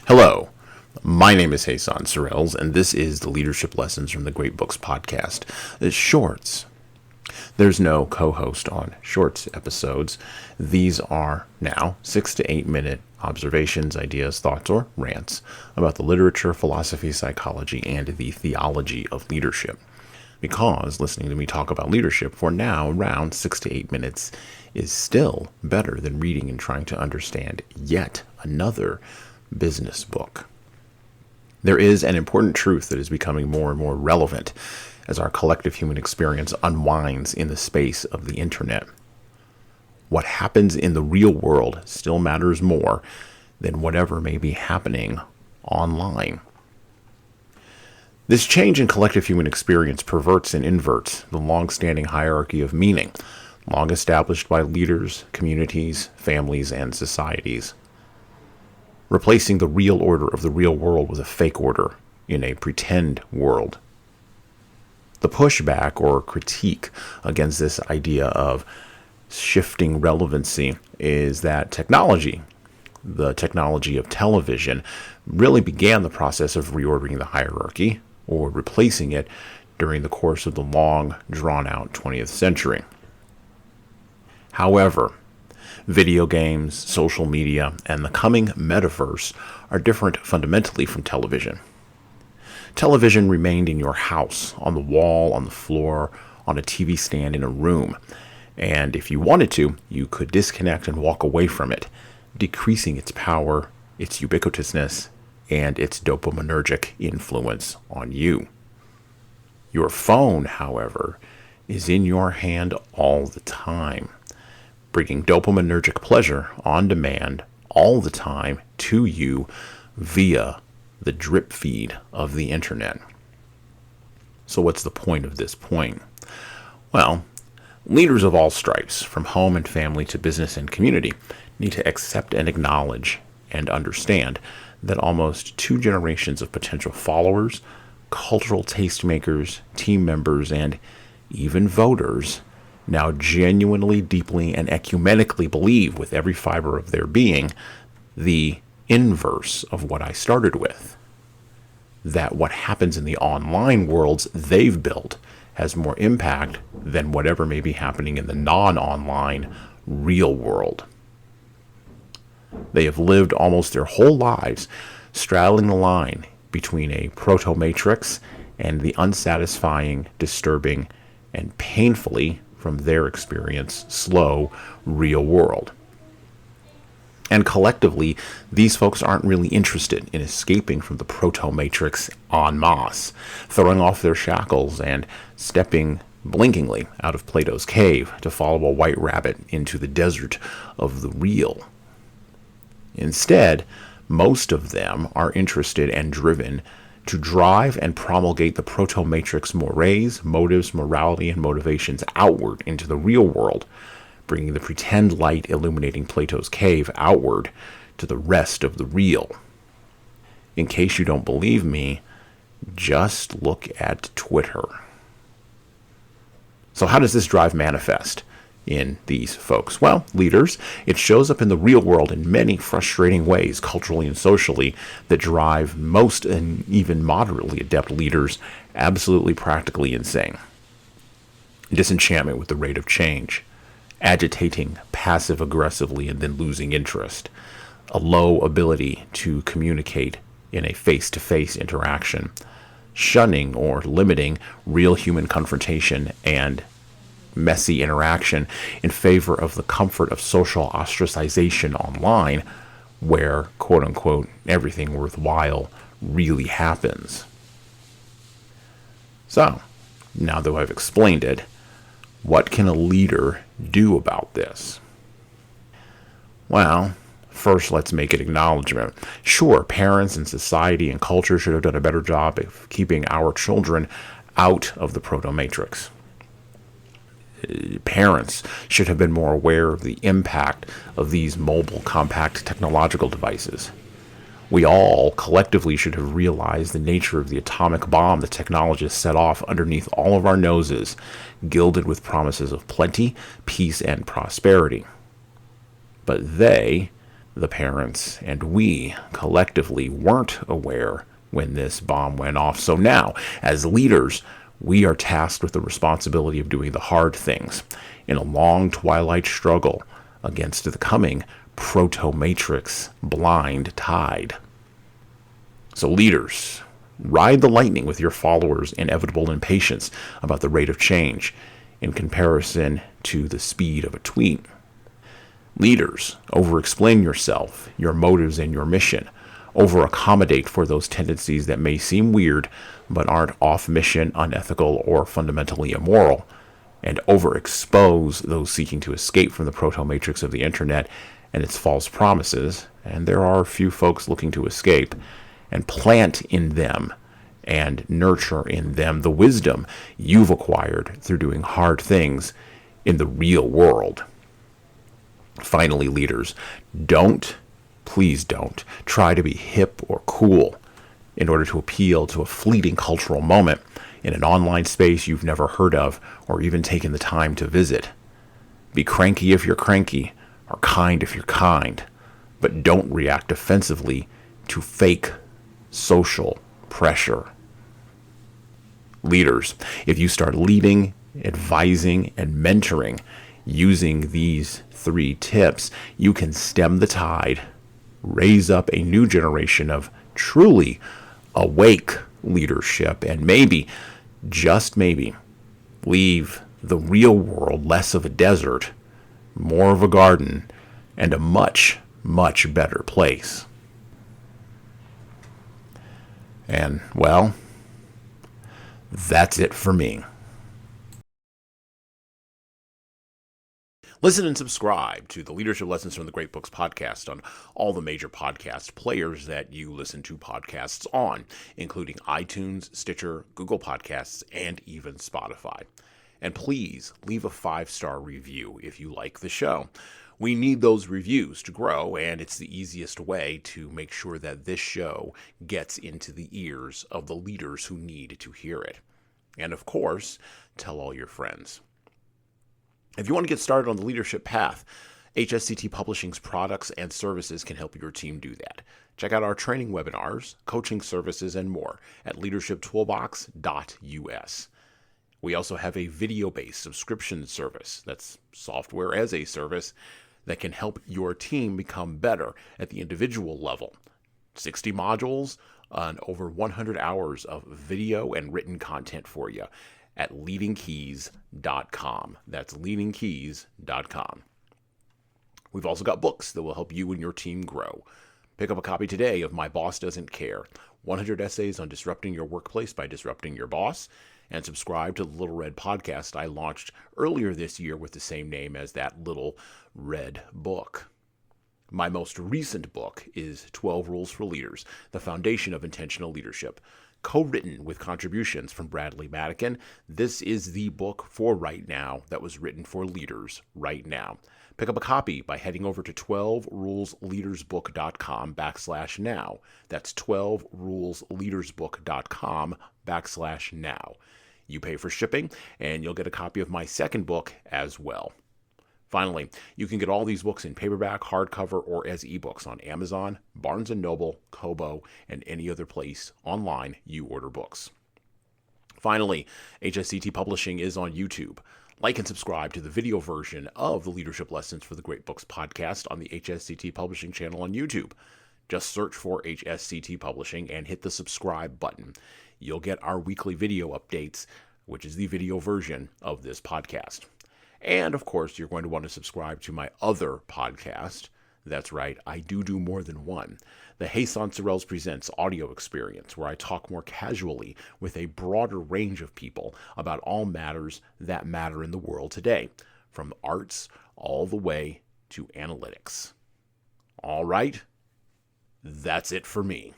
Hello, my name is Hassan Sorrells, and this is the Leadership Lessons from the Great Books podcast. Shorts. There's no co-host on Shorts episodes. These are now 6 to 8 minute observations, ideas, thoughts, or rants about the literature, philosophy, psychology, and the theology of leadership. Because listening to me talk about leadership for now around 6 to 8 minutes is still better than reading and trying to understand yet another business book. There is an important truth that is becoming more and more relevant as our collective human experience unwinds in the space of the internet. What happens in the real world still matters more than whatever may be happening online. This change in collective human experience perverts and inverts the long-standing hierarchy of meaning, long established by leaders, communities, families, and societies, replacing the real order of the real world with a fake order in a pretend world. The pushback or critique against this idea of shifting relevancy is that technology, the technology of television, really began the process of reordering the hierarchy or replacing it during the course of the long, drawn-out 20th century. However, video games, social media, and the coming metaverse are different fundamentally from television. Television remained in your house, on the wall, on the floor, on a TV stand in a room, and if you wanted to, you could disconnect and walk away from it, decreasing its power, its ubiquitousness, and its dopaminergic influence on you. Your phone, however, is in your hand all the time, bringing dopaminergic pleasure on demand all the time to you via the drip feed of the internet. So what's the point of this point? Well, leaders of all stripes, from home and family to business and community, need to accept and acknowledge and understand that almost 2 generations of potential followers, cultural tastemakers, team members, and even voters now genuinely, deeply, and ecumenically believe with every fiber of their being the inverse of what I started with. That what happens in the online worlds they've built has more impact than whatever may be happening in the non-online real world. They have lived almost their whole lives straddling the line between a proto-matrix and the unsatisfying, disturbing, and painfully, from their experience, slow, real world. And collectively, these folks aren't really interested in escaping from the proto-matrix en masse, throwing off their shackles and stepping blinkingly out of Plato's cave to follow a white rabbit into the desert of the real. Instead, most of them are interested and driven to drive and promulgate the proto-matrix mores, motives, morality, and motivations outward into the real world, bringing the pretend light illuminating Plato's cave outward to the rest of the real. In case you don't believe me, just look at Twitter. So how does this drive manifest in these folks? Well, leaders, it shows up in the real world in many frustrating ways, culturally and socially, that drive most and even moderately adept leaders absolutely practically insane. Disenchantment with the rate of change, agitating passive-aggressively and then losing interest, a low ability to communicate in a face-to-face interaction, shunning or limiting real human confrontation and messy interaction in favor of the comfort of social ostracization online, where, quote-unquote, everything worthwhile really happens. So, now that I've explained it, what can a leader do about this? Well, first let's make an acknowledgement. Sure, parents and society and culture should have done a better job of keeping our children out of the proto-matrix. Parents should have been more aware of the impact of these mobile, compact technological devices. We all collectively should have realized the nature of the atomic bomb the technologists set off underneath all of our noses, gilded with promises of plenty, peace, and prosperity. But they the parents, and we collectively weren't aware when this bomb went off. So now, as leaders, we are tasked with the responsibility of doing the hard things in a long twilight struggle against the coming proto-matrix blind tide. So leaders, ride the lightning with your followers' inevitable impatience about the rate of change in comparison to the speed of a tweet. Leaders, over-explain yourself, your motives, and your mission. Over-accommodate for those tendencies that may seem weird but aren't off-mission, unethical, or fundamentally immoral. And overexpose those seeking to escape from the proto-matrix of the internet and its false promises, and there are a few folks looking to escape, and plant in them and nurture in them the wisdom you've acquired through doing hard things in the real world. Finally, leaders, please don't try to be hip or cool in order to appeal to a fleeting cultural moment in an online space you've never heard of or even taken the time to visit. Be cranky if you're cranky, or kind if you're kind, but don't react offensively to fake social pressure. Leaders, if you start leading, advising, and mentoring using these 3 tips, you can stem the tide, raise up a new generation of truly awake leadership, and maybe, just maybe, leave the real world less of a desert, more of a garden, and a much, much better place. And, well, that's it for me. Listen and subscribe to the Leadership Lessons from the Great Books podcast on all the major podcast players that you listen to podcasts on, including iTunes, Stitcher, Google Podcasts, and even Spotify. And please leave a 5-star review if you like the show. We need those reviews to grow, and it's the easiest way to make sure that this show gets into the ears of the leaders who need to hear it. And of course, tell all your friends. If you want to get started on the leadership path, HSCT Publishing's products and services can help your team do that. Check out our training webinars, coaching services, and more at leadershiptoolbox.us. We also have a video-based subscription service, that's software as a service, that can help your team become better at the individual level. 60 modules and over 100 hours of video and written content for you at leadingkeys.com. That's leadingkeys.com. We've also got books that will help you and your team grow. Pick up a copy today of My Boss Doesn't Care, 100 Essays on Disrupting Your Workplace by Disrupting Your Boss, and subscribe to the Little Red podcast I launched earlier this year with the same name as that Little Red book. My most recent book is 12 Rules for Leaders, The Foundation of Intentional Leadership, co-written with contributions from Bradley Madigan. This is the book for right now that was written for leaders right now. Pick up a copy by heading over to 12rulesleadersbook.com/now. That's 12rulesleadersbook.com/now. You pay for shipping, and you'll get a copy of my second book as well. Finally, you can get all these books in paperback, hardcover, or as ebooks on Amazon, Barnes & Noble, Kobo, and any other place online you order books. Finally, HSCT Publishing is on YouTube. Like and subscribe to the video version of the Leadership Lessons for the Great Books podcast on the HSCT Publishing channel on YouTube. Just search for HSCT Publishing and hit the subscribe button. You'll get our weekly video updates, which is the video version of this podcast. And, of course, you're going to want to subscribe to my other podcast. That's right, I do more than one. The Hasan Sorrells Presents audio experience, where I talk more casually with a broader range of people about all matters that matter in the world today, from arts all the way to analytics. All right, that's it for me.